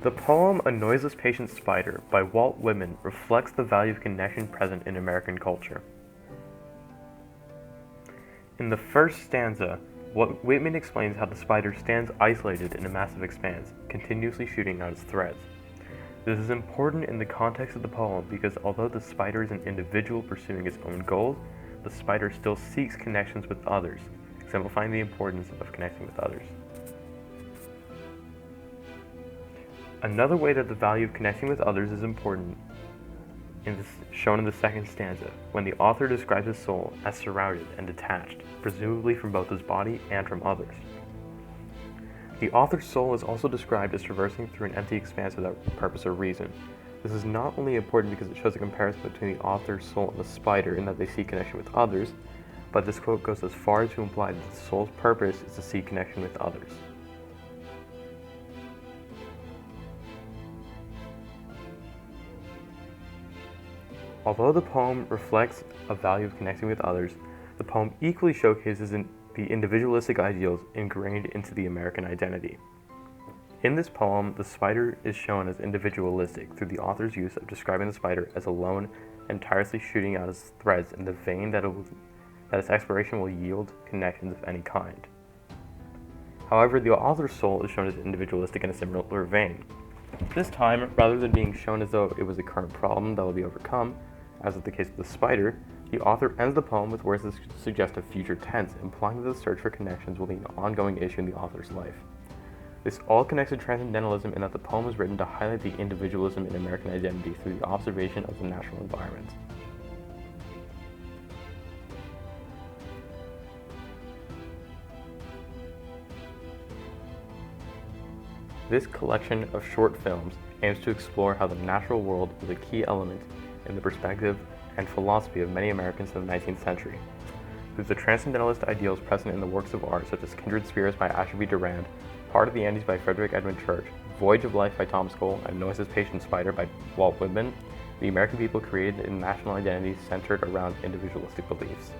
The poem A Noiseless Patient Spider by Walt Whitman reflects the value of connection present in American culture. In the first stanza, Whitman explains how the spider stands isolated in a massive expanse, continuously shooting out its threads. This is important in the context of the poem because although the spider is an individual pursuing its own goals, the spider still seeks connections with others, exemplifying the importance of connecting with others. Another way that the value of connecting with others is important is shown in the second stanza, when the author describes his soul as surrounded and detached, presumably from both his body and from others. The author's soul is also described as traversing through an empty expanse without purpose or reason. This is not only important because it shows a comparison between the author's soul and the spider in that they seek connection with others, but this quote goes as far as to imply that the soul's purpose is to seek connection with others. Although the poem reflects a value of connecting with others, the poem equally showcases the individualistic ideals ingrained into the American identity. In this poem, the spider is shown as individualistic through the author's use of describing the spider as alone and tirelessly shooting out its threads in the vein that its exploration will yield connections of any kind. However, the author's soul is shown as individualistic in a similar vein. This time, rather than being shown as though it was a current problem that will be overcome, as is the case with the spider, the author ends the poem with words that suggest a future tense, implying that the search for connections will be an ongoing issue in the author's life. This all connects to transcendentalism in that the poem was written to highlight the individualism in American identity through the observation of the natural environment. This collection of short films aims to explore how the natural world was a key element in the perspective and philosophy of many Americans in the 19th century. Through the transcendentalist ideals present in the works of art such as Kindred Spirits by Asher B. Durand, Part of the Andes by Frederick Edmund Church, Voyage of Life by Thomas Cole, and Noiseless Patient Spider by Walt Whitman, the American people created a national identity centered around individualistic beliefs.